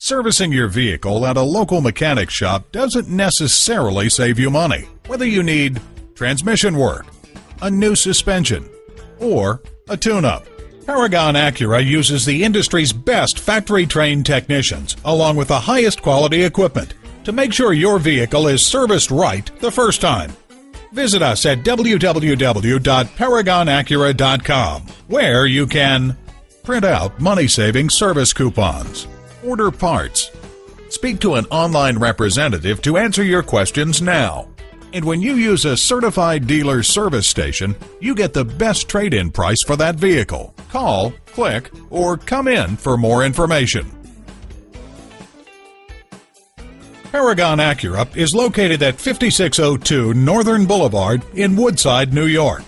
Servicing your vehicle at a local mechanic shop doesn't necessarily save you money. Whether you need transmission work, a new suspension, or a tune-up, Paragon Acura uses the industry's best factory-trained technicians along with the highest quality equipment to make sure your vehicle is serviced right the first time. Visit us at www.paragonacura.com, where you can print out money-saving service coupons, order parts, speak to an online representative to answer your questions now. And when you use a certified dealer service station, you get the best trade-in price for that vehicle. Call, click, or come in for more information. Paragon Acura is located at 5602 Northern Boulevard in Woodside, New York.